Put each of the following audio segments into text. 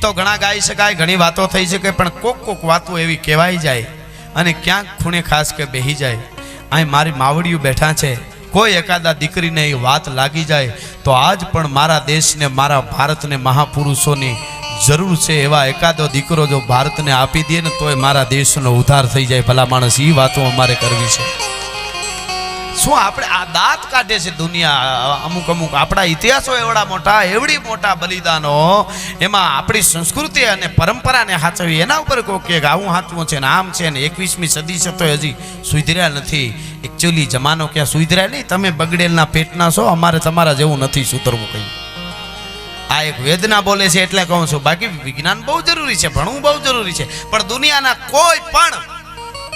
ગીતો ઘણા ગાઈ શકાય, ઘણી વાતો થઈ શકે, પણ કોક વાતો એવી કહેવાઈ જાય અને ક્યાંક ખૂણે ખાસ કે બેહી જાય. અહીં મારી માવડીઓ બેઠા છે, કોઈ એકાદા દીકરીને એ વાત લાગી જાય તો આજ પણ મારા દેશને, મારા ભારતને મહાપુરુષોની જરૂર છે. એવા એકાદો દીકરો જો ભારતને આપી દે ને તોય મારા દેશનો ઉદ્ધાર થઈ જાય. ભલા માણસ, એ વાતો અમારે કરવી છે. શું આપણે આ દાંત કાઢે છે દુનિયા? અમુક આપણા ઇતિહાસો એવડા મોટા, એવડી મોટા બલિદાનો, એમાં આપણી સંસ્કૃતિ અને પરંપરાને સાચવી, એના ઉપર કહો કે આવું સાચવું છે ને આમ છે ને 21મી સદી છે તો હજી સુધર્યા નથી. એકચ્યુઅલી જમાનો ક્યાં સુધર્યા નહીં, તમે બગડેલના પેટના છો, અમારે તમારા જેવું નથી સુધરવું કંઈ. આ એક વેદના બોલે છે એટલે કહું છું. બાકી વિજ્ઞાન બહુ જરૂરી છે, ભણવું બહુ જરૂરી છે, પણ દુનિયાના કોઈ પણ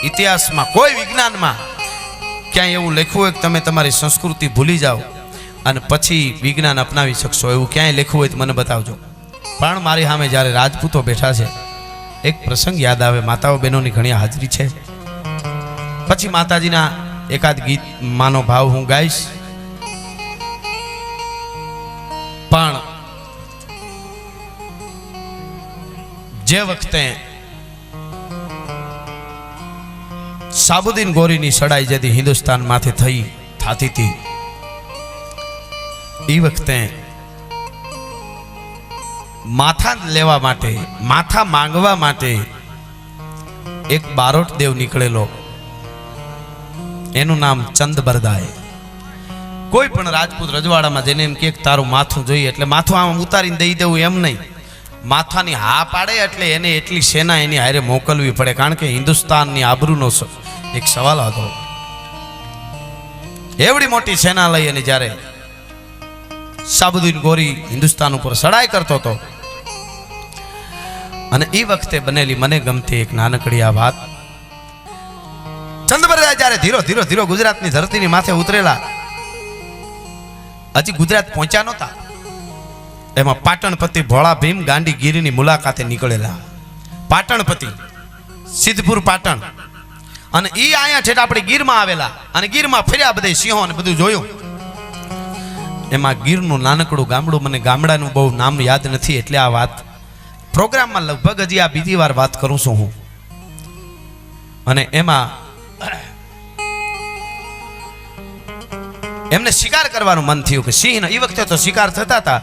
ઇતિહાસમાં, કોઈ વિજ્ઞાનમાં ક્યાંય એવું લખ્યું હોય કે તમે તમારી સંસ્કૃતિ ભૂલી જાઓ અને પછી વિજ્ઞાન અપનાવી શકશો, એવું ક્યાંય લખ્યું હોય તો મને બતાવજો. પણ મારી સામે જ્યારે રાજપૂતો બેઠા છે, એક પ્રસંગ યાદ આવે. માતાઓ બહેનોની ઘણી હાજરી છે. પછી માતાજીના એકાદ ગીત માનો ભાવ હું ગાઈશ. પણ જે વખતે સાબુદ્દીન ગોરીની સડાઈ જેથી હિન્દુસ્તાન માથે થતી હતી, એ વખતે માથા લેવા માટે, માથા માંગવા માટે એક બારોટ દેવ નીકળેલો. એનું નામ ચંદબરદાય. કોઈ પણ રાજપૂત રજવાડામાં જઈને એમ કે તારું માથું જોઈએ એટલે માથું આમ ઉતારીને દઈ દેવું એમ નહીં. માથાની હા પાડે એટલે એને એટલી સેના એની હારે મોકલવી પડે, કારણ કે હિન્દુસ્તાનની આબરૂનો એક સવાલ હતો. એવડી મોટી સેના લઈ અને જ્યારે સાબુદ્દીન ગોરી હિન્દુસ્તાન ઉપર સડાઈ કરતો હતો, અને એ વખતે બનેલી મને ગમતી એક નાનકડી આ વાત. ચંદબરદાય જ્યારે ધીરો ગુજરાતની ધરતીની માથે ઉતરેલા, હજી ગુજરાત પહોંચ્યા નહોતા, એમાં પાટણપતિ ભોળા ભીમ ગાંડીગીરીની મુલાકાતે નીકળેલા. પાટણપતિ, સિદ્ધપુર પાટણ, અને એ અહીંયા ઠેઠ આપણે ગીરમાં આવેલા, અને ગીરમાં ફર્યા, બધે સિંહો ને બધું જોયું. એમાં ગીરનું નાનકડું ગામડું, મને ગામડાનું બહુ નામ યાદ નથી, એટલે આ વાત પ્રોગ્રામમાં લગભગ હજી આ બીજી વાર વાત કરું છું હું. અને એમાં એમને શિકાર કરવાનું મન થયું કે સિંહ, એ વખતે તો શિકાર થતા હતા,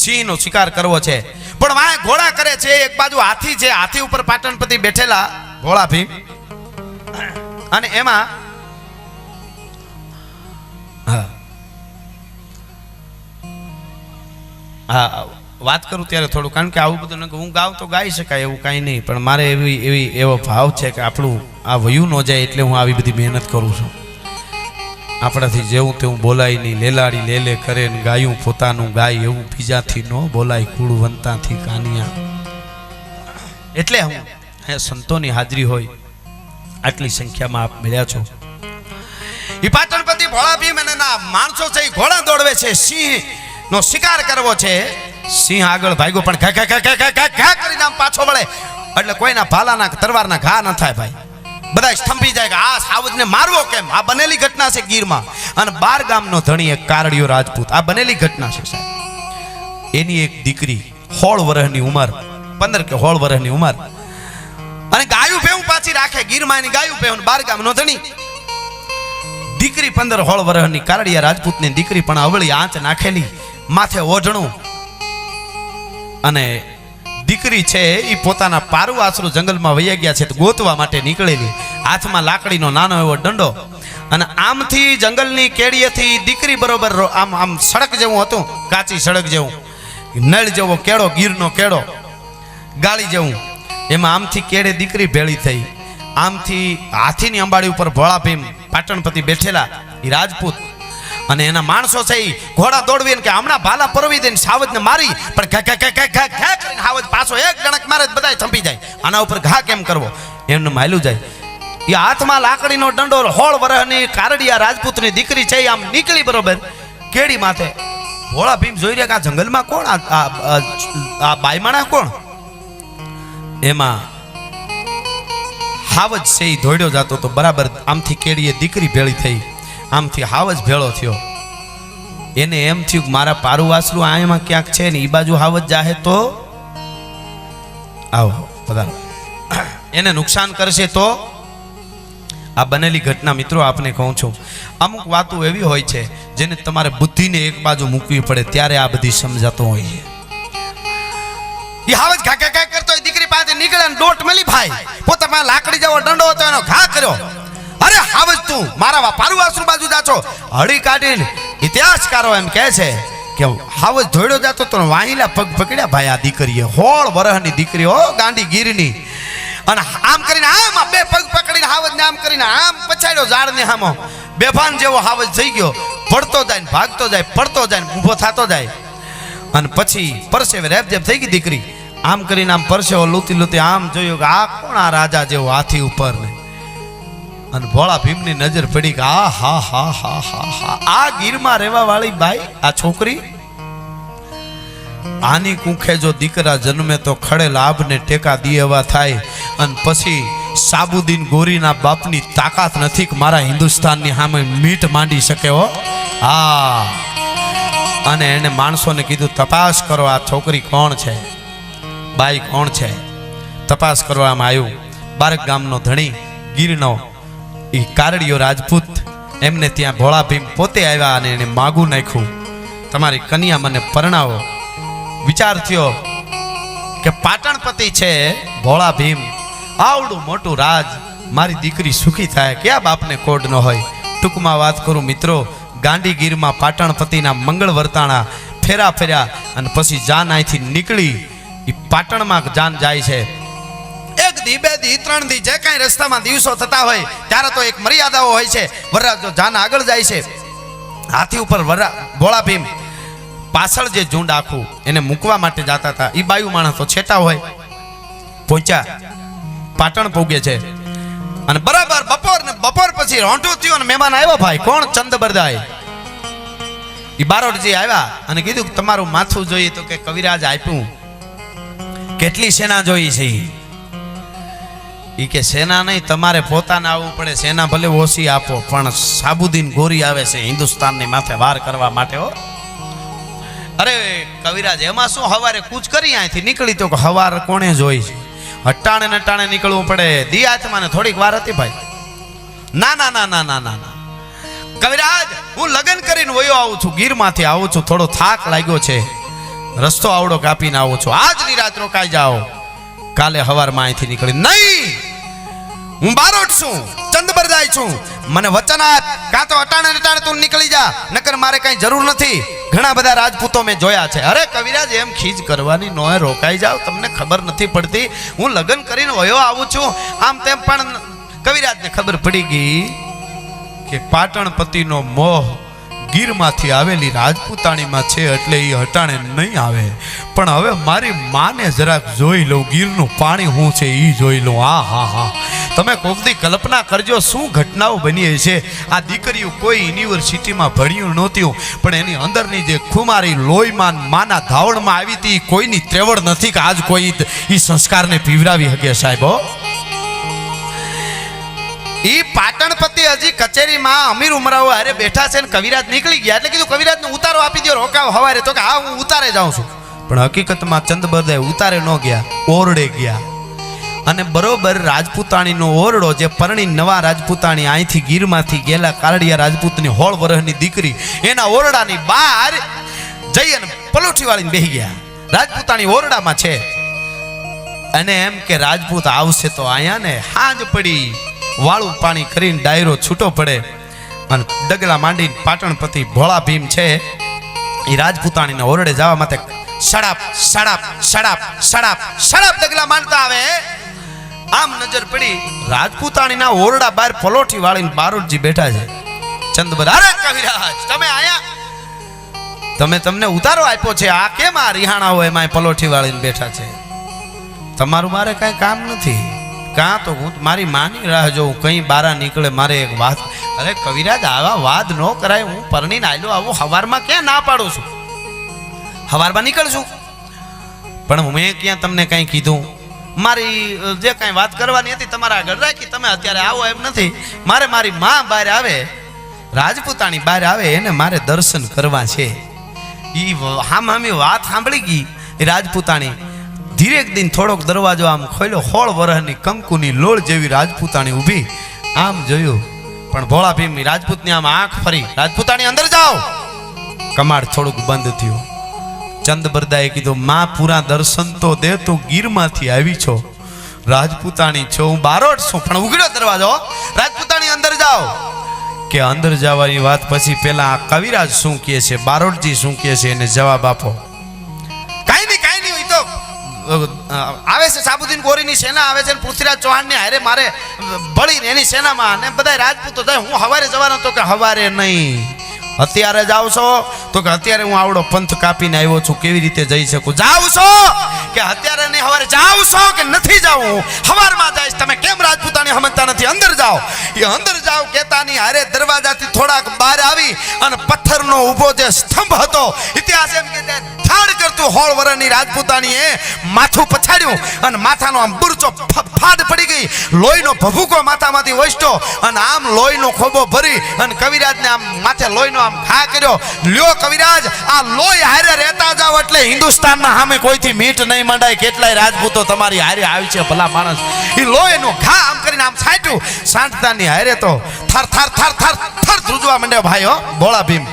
સિંહનો શિકાર કરવો છે. પણ વાય ઘોડા કરે છે, એક બાજુ હાથી છે, હાથી ઉપર પાટણપતિ બેઠેલા ભોળા ભીમ. અને એમાં હા વાત કરું ત્યારે થોડું, કારણ કે આવું બધું હું ગાઉં તો ગાઈ શકાય એવું કાંઈ નહીં, પણ મારે એવો ભાવ છે કે આપણું આ વયું ન જાય એટલે હું આવી બધી મહેનત કરું છું. આપણાથી જેવું તેવું બોલાય નહીં, લેલાડી લેલે કરે ને ગાયું પોતાનું ગાય, એવું બીજાથી ન બોલાય, કુળવંતાથી કાનિયા. એટલે હું હે સંતોની હાજરી હોય, આટલી સંખ્યામાં આપ મળ્યા છો. એ પાટણપતિ ભોળા ભીમ અને માણસો છે, ઘોડા દોડવે છે, સિંહ નો શિકાર કરવો છે. સિંહ આગળ ભાગ્યો પણ ઘા કરીને આમ પાછો વળે એટલે કોઈના ભાલાના તરવારના ઘા ન થાય ભાઈ, બધા સ્તંભી જાય કે આ સાવજને મારવો કેમ. આ બનેલી ઘટના છે ગીરમાં, અને 12 ગામનો ધણી એક કારડિયો રાજપૂત, આ બનેલી ઘટના છે સાહેબ. એની એક દીકરી 16 વર્ષની ઉંમર, 15 કે 16 વર્ષની ઉંમર, અને ગાયું ભેવું પાછી રાખે. ગીરમાં એની ગાયું ભેવું, 12 ગામનો ધણી. દીકરી 15-16 વર્ષની કારડિયા રાજપૂતની દીકરી, પણ અવળી આંચ નાખેલી, માથે ઓઢણું. અને દીકરી છે એ પોતાના પારુ આશરું જંગલમાં વહી ગયા છે, ગોતવા માટે નીકળેલી, હાથમાં લાકડીનો નાનો એવો દંડો, અને આમથી જંગલની કેડીએથી દીકરી બરોબર આમ સડક જેવું હતું, કાચી સડક જેવું, નળ જેવો કેળો, ગીરનો કેળો, ગાળી જેવું, એમાં આમથી કેડે દીકરી ભેળી થઈ. આમથી હાથીની અંબાડી ઉપર ભોળા ભીમ પાટણપતિ બેઠેલા, એ રાજપૂત, અને એના માણસો છે એ ઘોડા દોડવીને કે હમણાં ભાલા પરવી દઈને સાવજને મારી, પણ ઘા કરીને સાવજ પાછો એક ગણક મારે બધા થંભી જાય. આના ઉપર ઘા કેમ કરવો, એમને માયલું જાય. એ હાથમાં લાકડીનો દંડો, 16 વર્ષની કારડિયા રાજપૂતની દીકરી છે, આમ નીકળી બરોબર કેડી માથે. ભોળા ભીમ જોઈ રહ્યા કે આ જંગલમાં કોણ, આ બાયમાણા કોણ. એમાં હાવજ છે એ દોડ્યો જતો તો બરાબર આમથી કેડીએ દીકરી ભેળી થઈ, આમથી હાવજ ભેળો થયો. એને એમ થયું કે મારા પારુ વાસરું આમાં ક્યાંક છે ને, એ બાજુ હાવજ જાહે તો આવો પધારો. એને નુકસાન કરશે તો આ બનેલી ઘટના મિત્રો આપને કહું છું, અમુક વાતો એવી હોય છે જેને તમારે બુદ્ધિને એક બાજુ મૂકવી પડે ત્યારે આ બધી સમજાતો હોય છે. એ હાવજ ઘા ઘા કરતો હોય, દીકરી પાસે નીકળે ને દોટ મળી ભાઈ પોતામાં લાકડી જેવો દંડો હતો એનો ઘા કર્યો. અરે હાવજ તું મારા પારુ આસુ બાજુ જાચો હળી કાઢીને ઇતિહાસકારો એમ કહે છે કે હાવજ ધોડ્યો જાતો તો વાહીલા પગ પકડ્યા ભાઈ. આ દીકરીએ 16 વર્ષની દીકરી હો, ગાંડી ગીરની, અને આમ કરીને આમ બે પગ પકડીને હાવજને આમ કરીને આમ પછાડ્યો ઝાડને સામો. બેભાન જેવો હાવજ થઈ ગયો, પડતો જાય ને ભાગતો જાય, પડતો જાય ને ઊભો થતો જાય. અને પછી પરસેવે રેપજેપ થઈ ગઈ દીકરી. આમ કરીને આમ પરસેવો લૂતી લૂતી આમ જોયું કે આ કોણ, આ રાજા જેવો હાથી ઉપર ને. અને ભોળા ભીમની નજર પડી કે આ હા હા હા હા હા, આ ગીરમાં રહેવા વાળી બાઈ, આ છોકરી, આની કુંખે જો દીકરા જન્મે તો ખડે લાભ ને ટેકા દીએવા થાય. અને પછી સાબુદ્દીન ગોરીના બાપની તાકાત નથી કે મારા હિન્દુસ્તાનની સામે મીટ માંડી શકે હો. હા, અને એને માણસોને કીધું તપાસ કરો આ છોકરી કોણ છે, બાઈ કોણ છે. તપાસ કરવામાં આવ્યું. બારક ગામનો ધણી ગીરનો એ કારડિયો રાજપૂત, એમને ત્યાં ભોળા ભીમ પોતે આવ્યા અને એને માગું નાખ્યું તમારી કન્યા મને પરણાવો. વિચાર થયો કે પાટણપતિ છે ભોળા ભીમ, આવડું મોટું રાજ, મારી દીકરી સુખી થાય, ક્યાં બાપને કોડ ન હોય. ટૂંકમાં વાત કરું મિત્રો, ગાંધીગીરમાં પાટણપતિના મંગળ વર્તાણા ફેરા ફેર્યા અને પછી જાન અહીંથી નીકળી એ પાટણમાં જાન જાય છે. એક દી, બે દી, 3 દી, જે કાંઈ રસ્તામાં દિવસો થતા હોય ત્યારે તો એક મર્યાદાઓ હોય છે. વરરાજ જો જાન આગળ જાય છે, હાથી ઉપર ભોળા ભીમ પાછળ જે ઝુંડ આખું એને મૂકવા માટે જતા હતા. એ બાયુ માણસ તો છેટા હોય. પહોંચ્યા, પાટણ પહોંચે છે અને બરાબર બપોર પછી રોંઢું થયું અને મહેમાન આવ્યો ભાઈ. કોણ? ચંદબરદાય. એ બારોટજી આવ્યા અને કીધું કે તમારું માથું જોઈએ તો કે કવિરાજ આપ્યું. કેટલી સેના જોઈ છે? એ કે સેના નહીં, તમારે પોતાને આવવું પડે, સેના ભલે ઓછી આપો પણ સાબુદ્દીન ગોરી આવે છે હિન્દુસ્તાનની માથે વાર કરવા માટે હો. અરે કવિરાજ એમાં શું, હવારે કૂચ કરી અહીંથી નીકળી તો હવાર કોણે જોઈ છે? હટાણે નટાણે નીકળવું પડે. દી હાથમાં ને થોડીક વાર હતી ભાઈ. ના ના ના ના ના ના કવિરાજ, હું લગ્ન કરીને વયો આવું છું, ગીરમાંથી આવું છું, થોડો થાક લાગ્યો છે, રસ્તો આવડો કાપીને આવું છું, આજની રાત રોકાઈ જાઓ, કાલે હવારમાં અહીંથી નીકળી. નહીં, હું બારોટ છું, ચંદબરદાય છું, મને વચન આપ, કાં તો અટાણે નટાણે તું નીકળી જા, નકર મારે કઈ જરૂર નથી. ઘણા બધા રાજપૂતો મેં જોયા છે. અરે કવિરાજ એમ ખીજ કરવાની નોય, રોકાઈ જાવ, તમને ખબર નથી પડતી, હું લગ્ન કરીને વયો આવું છું આમ તેમ. પણ કવિરાજને ખબર પડી ગઈ કે પાટણપતિનો મોહ ગીરમાંથી આવેલી રાજપૂતાણીમાં છે, એટલે એ હટાણે નહીં આવે. પણ હવે મારી માને જરાક જોઈ લઉં, ગીરનું પાણી શું છે એ જોઈ લઉં. હા હા હા, તમે કોકદી કલ્પના કરજો શું ઘટનાઓ બની છે. આ દીકરીઓ કોઈ યુનિવર્સિટીમાં ભણ્યું નહોતું, પણ એની અંદરની જે ખુમારી લોહીમાં માના ધાવણમાં આવી હતી, કોઈની ત્રેવડ નથી કે આજ કોઈ એ સંસ્કારને પીવરાવી શકે સાહેબો. ઈ પાટણપતિ હજી કચેરીમાં અમીર ઉમરાઓ અરે બેઠા છે ને કવિરાજ નીકળી ગયા એટલે કીધું કવિરાજને ઉતારો આપી દો, રોકાવ હવારે. તો કે હા હું ઉતારે જાઉં છું. પણ હકીકતમાં ચંદબરદાય ઉતારે ન ગયા, ઓરડે ગયા. અને બરોબર રાજપૂતાણીનો ઓરડો, જે પરણી નવા રાજપૂતાણી અહીંથી ગીરમાંથી ગયેલા કારડિયા રાજપૂતની 16 વર્ષની દીકરી, એના ઓરડાની બહાર જઈ અને પલોઠી વાળીને બેસી ગયા. રાજપૂતાણી ઓરડામાં છે અને એમ કે રાજપૂત આવશે તો અહીંયા ને હાંજ પડી વાળું પાણી કરીને ડાયરો છૂટો પડે. અને ડગલા માંડીને પાટણપતિ ભોળા ભીમ છે એ રાજપૂતાણીના ઓરડે જવા માટે સડાપ સડાપ સડાપ સડાપ સડાપ ડગલા માંડતા આવે. આમ નજર પડી રાજપૂતાણીના ઓરડા બહાર પલોઠી વાળીને બારોટજી બેઠા છે. ચંદબરદાય, અરે કવિરાજ તમે આયા, તમને ઉતારો આપ્યો છે, આ કેમ આ રિહાણા હોય એમાં પલોઠી વાળીને બેઠા છે? તમારું મારે કઈ કામ નથી, કાં તો હું મારી માની રાહ જોઉં, કઈ બારા નીકળે મારે એક વાત. અરે કવિરાજ આવા વાદ ન કરાય, હું પરણીને આલ્યો આવું, હવારમાં ક્યાં ના પાડું છું, હવારમાં નીકળશું. પણ મેં ક્યાં તમને કઈ કીધું? મારી જે કઈ વાત કરવાની હતી તમારા આગળ રાખી, તમે અત્યારે આવો એમ નથી. મારે મારી માં બહાર આવે, રાજપૂતાણી બહાર આવે, એને મારે દર્શન કરવા છે. એ હામી વાત સાંભળી ગઈ એ રાજપૂતાણી, ધીરેક દિન થોડોક દરવાજો આમ ખોલ્યો, 16 વર્ષની કંકુની લોળ જેવી રાજપૂતાણી ઊભી. આમ જોયું પણ ભોળા ભીમની રાજપૂતની આમ આંખ ફરી, રાજપૂતાણી અંદર જાઓ. કમાડ થોડુંક બંધ થયું. ચંદબરદાએ કીધું, માં પૂરા દર્શન તો દે, તું ગીરમાંથી આવી છો, રાજપૂતાણી છો, હું બારોટ છું. પણ ઉઘડ્યો દરવાજો, રાજપૂતાણી અંદર જાઓ. કે અંદર જવાની વાત પછી પેલા આ કવિરાજ શું કહે છે, બારોટજી શું કહે છે એને જવાબ આપો. કાઈ નહીં હોય તો આવે છે સાબુદ્દીન ગોરીની સેના આવે છે, પૃથ્વીરાજ ચૌહાણને હારે મારે ભળીને એની સેનામાં, અને બધા રાજપૂતો જાય. હું હવારે જવાનો તો કે હવારે નહીં, અત્યારે જાવ છો તો કે અત્યારે હું આવડો પંથ કાપીને આવ્યો છું, કેવી રીતે જઈ શકું? જાવ છો કે અત્યારે નહીં, હવારે જાવ છો કે નથી જાવું? હવારમાં જાય. તમે કેમ રાજપૂતાણી સમજતા નથી? અંદર જાઓ. એ અંદર જાઓ કહેતાની હારે દરવાજાથી થોડાક બહાર આવી અને પથ્થરનો ઊભો જે સ્તંભ હતો, ઇતિહાસ એમ કે ધાડ કરતું 16 વર્ષની રાજપૂતાણીએ માથું પછાડ્યું અને માથાનો આમ બુરચો ફાડ પડી ગઈ, લોહીનો ભભૂકો માથામાંથી વસતો અને આમ લોહીનો ખોબો ભરી અને કવિરાજને આમ માથે લોહીનો આમ ખા કર્યો. લ્યો કવિરાજ, આ લોહી હારે રહેતા જાવ એટલે હિન્દુસ્તાનના સામે કોઈથી મીઠ નહીં મંડાય. કેટલાય રાજપૂતો તમારી હારે આવી છે, ભલા માણસ. એ લોહીનો ઘા આમ કરીને આમ છાંટ્યું. સાંટતાની હારે તો થર થર થર થર થર ધ્રુજવા માંડ્યો ભાઈ. હો ભોળા ભીમ,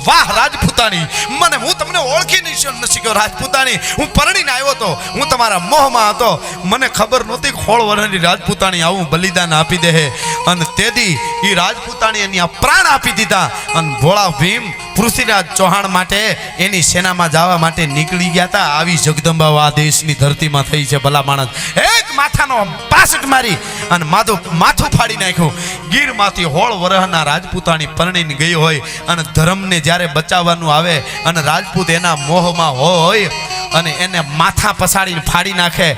વાહ રાજપૂતાણી, મને હું તમને ઓળખી નહીં શક્યો. રાજપૂતાણી, હું પરણીને આવ્યો તો, હું તમારા મોહમાં હતો, મને ખબર નહોતી 16 વર્ષની રાજપૂતાણી આવું બલિદાન આપી દે. અને તેથી એ રાજપૂતાણી એની પ્રાણ આપી દીધા. અને ભોળા ભીમ પૃથ્વીરાજ ચૌહાણ માટે એની સેનામાં જવા માટે નીકળી ગયા હતા. આવી જગદંબા આ દેશની ધરતીમાં થઈ છે, ભલા માણસ. એક માથાનો પાસટ મારી અને માથું ફાડી નાખ્યું. ગીરમાંથી 16 વર્ષના રાજપૂતાણી પરણીને ગઈ હોય અને ધર્મને જ્યારે બચાવવાનું આવે અને રાજપૂત એના મોહમાં હોય અને એને માથા પસાડીને ફાડી નાખે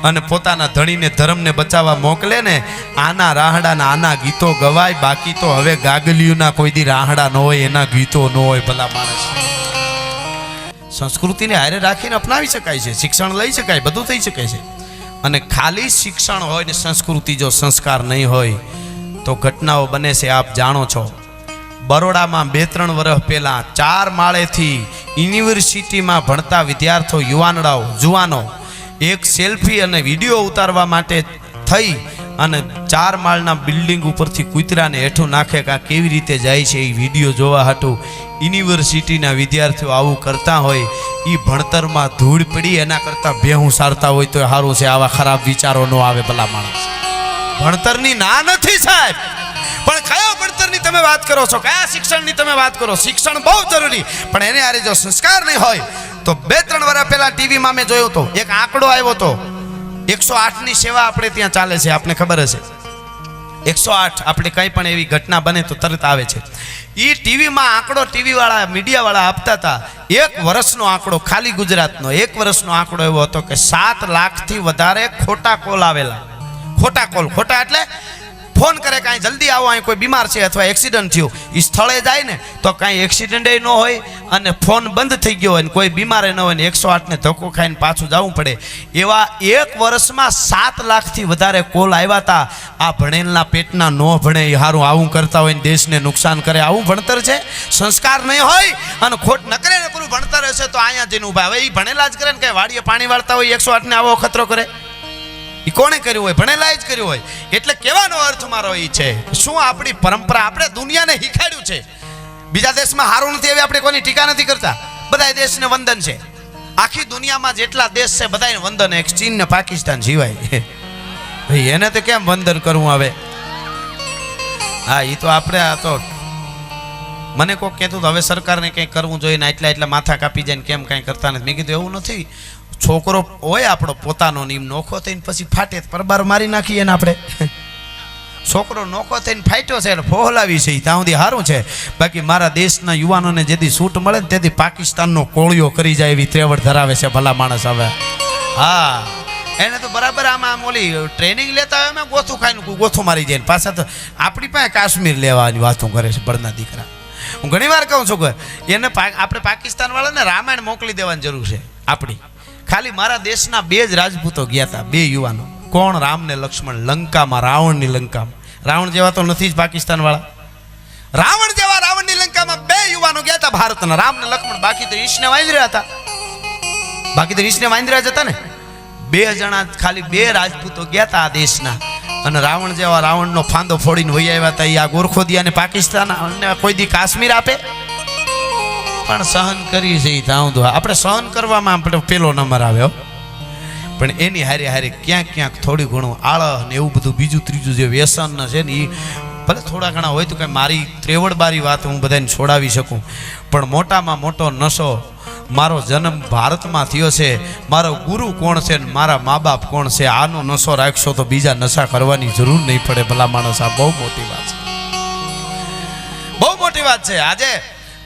અને પોતાના ધણીને ધર્મને બચાવવા મોકલે ને, આના રાહડાના આના ગીતો ગવાય. બાકી તો હવે ગાગલિયુના કોઈ દી રાહડા ન હોય, એના ગીતો ન હોય, ભલા માણસ. સંસ્કૃતિને હારે રાખીને અપનાવી શકાય છે, શિક્ષણ લઈ શકાય, બધું થઈ શકે છે. અને ખાલી શિક્ષણ હોય ને સંસ્કૃતિ જો સંસ્કાર નહીં હોય તો ઘટનાઓ બને છે, આપ જાણો છો. બરોડામાં 2-3 વર્ષ પહેલા 4 માળેથી યુનિવર્સિટીમાં ભણતા વિદ્યાર્થીઓ, જુવાનો એક સેલ્ફી અને વિડીયો ઉતારવા માટે થઈ અને 4 માળના બિલ્ડિંગ ઉપરથી કૂતરાને હેઠું નાખે કે કેવી રીતે જાય છે એ વિડીયો જોવા હાટું યુનિવર્સિટીના વિદ્યાર્થીઓ આવું કરતા હોય. એ ભણતરમાં ધૂળ પડી એના કરતાં ભેહું સારતા હોય તો સારું છે. આવા ખરાબ વિચારો ન આવે, ભલા માણસ. ભણતરની ના નથી સાહેબ, પણ કયા ભણતરની તમે વાત કરો છો, કયા શિક્ષણની તમે વાત કરો? શિક્ષણ બહુ જરૂરી, પણ એને આરે જો સંસ્કાર નહીં હોય તો 2-3 વર્ષ પહેલા ટીવીમાં મેં જોયો હતો, એક આંકડો આવ્યો હતો. 108ની સેવા આપણે ત્યાં ચાલે છે, આપને ખબર હશે. 108 આપણે કંઈ પણ એવી ઘટના બને તો તરત આવે છે. એ ટીવીમાં આંકડો ટીવીવાળા મીડિયાવાળા આપતા હતા. 1 વર્ષનો આંકડો, ખાલી ગુજરાતનો 1 વર્ષનો આંકડો એવો હતો કે 7 લાખથી વધારે ખોટા કોલ આવેલા. ખોટા કોલ, ખોટા એટલે ફોન કરે કાંઈ જલ્દી આવો, અહીં કોઈ બીમાર છે અથવા એક્સિડન્ટ થયું. એ સ્થળે જાય ને તો કાંઈ એક્સિડન્ટ ન હોય અને ફોન બંધ થઈ ગયો હોય ને કોઈ બીમાર ન હોય ને 108ને ધક્કો ખાઈને પાછું જવું પડે. એવા 1 વર્ષમાં 7 લાખથી વધારે કોલ આવ્યા હતા. આ ભણેલના પેટના ન ભણે એ સારું આવું કરતા હોય ને દેશને નુકસાન કરે, આવું ભણતર છે? સંસ્કાર નહીં હોય અને ખોટ ન કરે ને પૂરું ભણતર હશે તો અહીંયા જઈને ઊભા. હવે એ ભણેલા જ કરે ને, કંઈ વાડીએ પાણી વાળતા હોય 108ને આવો ખતરો કરે? એ કોણે કર્યું હોય? ભણેલા જ કર્યું હોય. એટલે કહેવાનો અર્થ મારો એ છે, શું આપણી પરંપરા આપણે દુનિયાને શીખાડ્યું છે. બીજા દેશમાં સારું નથી એવી આપણે કોઈની ટીકા નથી કરતા. બધા દેશને વંદન છે. આખી દુનિયામાં જેટલા દેશ છે બધાને વંદન. એક ચીન ને પાકિસ્તાન સિવાય. ભાઈ એને તો કેમ વંદન કરવું આવે? હા, એ તો આપણે આ તો મને કોઈક કહેતું હવે સરકારને કંઈ કરવું જોઈએ ને, એટલા માથા કાપી જાય ને કેમ કાંઈ કરતા નથી. મેં કીધું એવું નથી. છોકરો હોય આપણો પોતાનો નિયમ નોખો થઈને પછી ફાટે પરબાર મારી નાખીએ ને આપણે. છોકરો નોખો થઈને ફાટ્યો છે એટલે ફોહલાવી છે ત્યાં સુધી સારું છે. બાકી મારા દેશના યુવાનોને જેથી છૂટ મળે ને તેથી પાકિસ્તાનનો કોળિયો કરી જાય એવી ત્રેવડ ધરાવે છે, ભલા માણસ. હવે હા, એને તો બરાબર આમ ઓલી ટ્રેનિંગ લેતા હોય એમાં ગોથું ખાઈને ગોથું મારી જાય. પાછા તો આપણી પાસે કાશ્મીર લેવાની વાતો કરે છે બળના દીકરા. હું ઘણી વાર કહું છું કે એને આપણે પાકિસ્તાન વાળાને રામાયણ મોકલી દેવાની જરૂર છે આપણી. ખાલી મારા દેશના 2 જ રાજપૂતો ગયા હતા, 2 યુવાનો. કોણ? રામ ને લક્ષ્મણ. લંકામાં, રાવણની લંકામાં. રાવણ જેવા તો નથી જ પાકિસ્તાન વાળા. રાવણ જેવા રાવણની લંકામાં 2 યુવાનો ગયા હતા ભારતના, રામ ને લક્ષ્મણ. બાકી તો ઈશને વાંદરા હતા. બાકી તો ઈશને વાંદરા જ હતા ને. 2 જણા ખાલી 2 રાજપૂતો ગયા હતા આ દેશના, અને રાવણ જેવા રાવણનો ફાંદો ફોડીને વહી આવ્યા હતા. એ આ ગોરખોદિયાને પાકિસ્તાન અને કોઈ દી કાશ્મીર આપે, પણ સહન કરી છે. તાઉં આપણે સહન કરવામાં આપણે પેલો નંબર આવ્યો, પણ એની હારે હારે ક્યાંક ક્યાંક થોડી ઘણું આળહ ને એવું બધું બીજું ત્રીજું જે વ્યસન છે ને એ ભલે થોડા ઘણા હોય તો કંઈ મારી ત્રેવડબારી વાત હું બધાને છોડાવી શકું, પણ મોટામાં મોટો નશો મારો જન્મ ભારતમાં થયો છે. મારો ગુરુ કોણ છે ને મારા મા બાપ કોણ છે, આનો નશો રાખશો તો બીજા નશા કરવાની જરૂર નહીં પડે. ભલા માણસ, આ બહુ મોટી વાત છે, બહુ મોટી વાત છે. આજે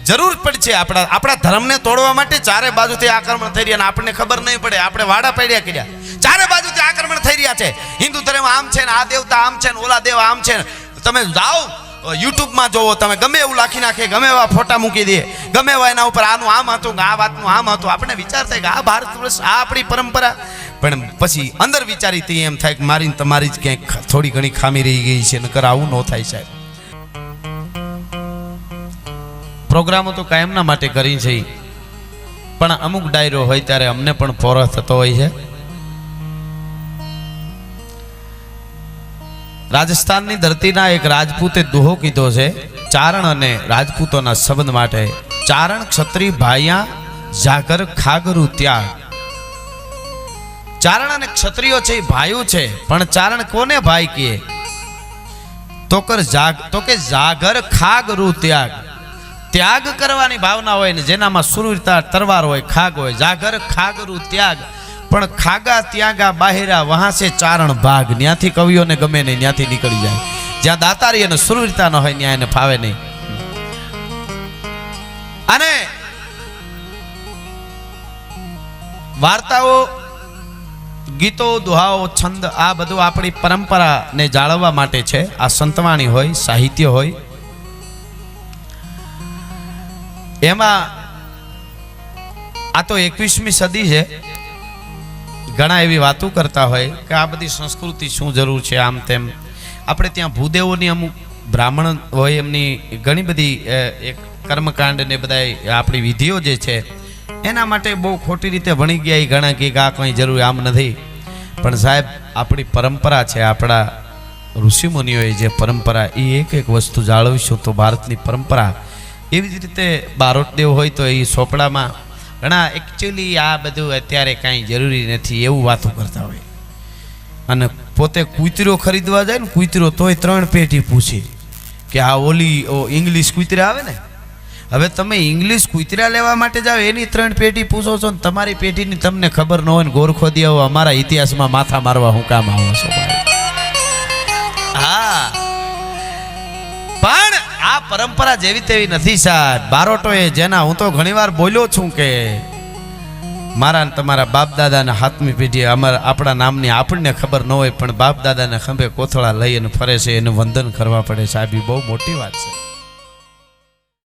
જરૂર પડશે આપણા ધર્મને તોડવા માટે ચારે બાજુથી આક્રમણ થઈ રહ્યા, આપણને ખબર નહીં પડે. આપણે વાડા પડ્યા કર્યા, ચારે બાજુથી આક્રમણ થઈ રહ્યા છે. હિન્દુ ધર્મ આમ છે ને, આ દેવતા આમ છે ને, ઓલા દેવ આમ છે. તમે જાઓ યુટ્યુબમાં જોવો, તમે ગમે એવું લાખી નાખે, ગમે એવા ફોટા મૂકી દે, ગમે એવા એના ઉપર આનું આમ હતું, આ વાતનું આમ હતું. આપણે વિચાર થાય કે આ ભારત વર્ષ, આ આપણી પરંપરા. પણ પછી અંદર વિચારી એમ થાય કે મારી તમારી જ ક્યાંક થોડી ઘણી ખામી રહી ગઈ છે, નકર આવું ન થાય સાહેબ. પ્રોગ્રામો તો કાયમના માટે કરી છે, પણ અમુક ડાયરો હોય ત્યારે અમને પણ પોરો થતો હોય છે. રાજસ્થાનની ધરતીના એક રાજપૂતે દુહો કીધો છે ચારણ અને રાજપૂતોના સંબંધ માટે. ચારણ ક્ષત્રિય ભાઈયા જાગર ખાગરુ ત્યાગ. ચારણ અને ક્ષત્રિયો છે એ ભાઈઓ છે, પણ ચારણ કોને ભાઈ કહે? તો કે જાગર ખાગરુ ત્યાગ. ત્યાગ કરવાની ભાવના હોય ને, જેનામાં સુરવીરતા તરવાર હોય, ખાગ હોય. જાગર ખાગરુ ત્યાગ. પણ ખાગા ત્યાગા બાહેરા વહાં સે ચારણ ભાગ. ત્યાંથી કવિઓને ગમે નહીં, ત્યાંથી નીકળી જાય. જ્યાં દાતારી અને સુરવીરતા ન હોય ત્યાં એને ફાવે નહીં. અને વાર્તાઓ, ગીતો, દુહાઓ, છંદ, આ બધું આપણી પરંપરાને જાળવવા માટે છે. આ સંતવાણી હોય, સાહિત્ય હોય, એમાં આ તો 21મી સદી છે. ઘણા એવી વાતો કરતા હોય કે આ બધી સંસ્કૃતિ શું જરૂર છે, આમ તેમ. આપણે ત્યાં ભૂદેવોની અમુક બ્રાહ્મણ હોય, એમની ઘણી બધી એક કર્મકાંડ ને બધા આપણી વિધિઓ જે છે એના માટે બહુ ખોટી રીતે ભણી ગયા. ઘણા કે આ કંઈ જરૂર આમ નથી. પણ સાહેબ, આપણી પરંપરા છે, આપણા ઋષિમુનિઓએ જે પરંપરા, એ એક એક વસ્તુ જાળવીશું તો ભારતની પરંપરા. એવી જ રીતે બારોટદેવ હોય તો એ સોપડામાં ઘણા એકચ્યુઅલી આ બધું અત્યારે કાંઈ જરૂરી નથી એવું વાતો કરતા હોય. અને પોતે કૂતરો ખરીદવા જાય ને, કૂતરો તોય 3 પેટી પૂછે કે આ ઓલી ઇંગ્લિશ કૂતરા આવે ને. હવે તમે ઇંગ્લિશ કૂતરા લેવા માટે જાઓ, એની 3 પેટી પૂછો છો ને તમારી પેટીની તમને ખબર ન હોય ને ગોરખોદિયાઓ અમારા ઇતિહાસમાં માથા મારવા હું કામ આવો છો ભાઈ? હા, પણ આ પરંપરા જેવી તેવી નથી સાહેબ. બારોટોએ જેના, હું તો ઘણીવાર બોલ્યો છું કે મારા ને તમારા બાપ દાદાના હાથમી પેઢી આપણા નામની આપણને ખબર ન હોય, પણ બાપ દાદાના ખંભે કોથળા લઈ અને ફરે છે, એને વંદન કરવા પડે સાહેબ. એ બહુ મોટી વાત છે.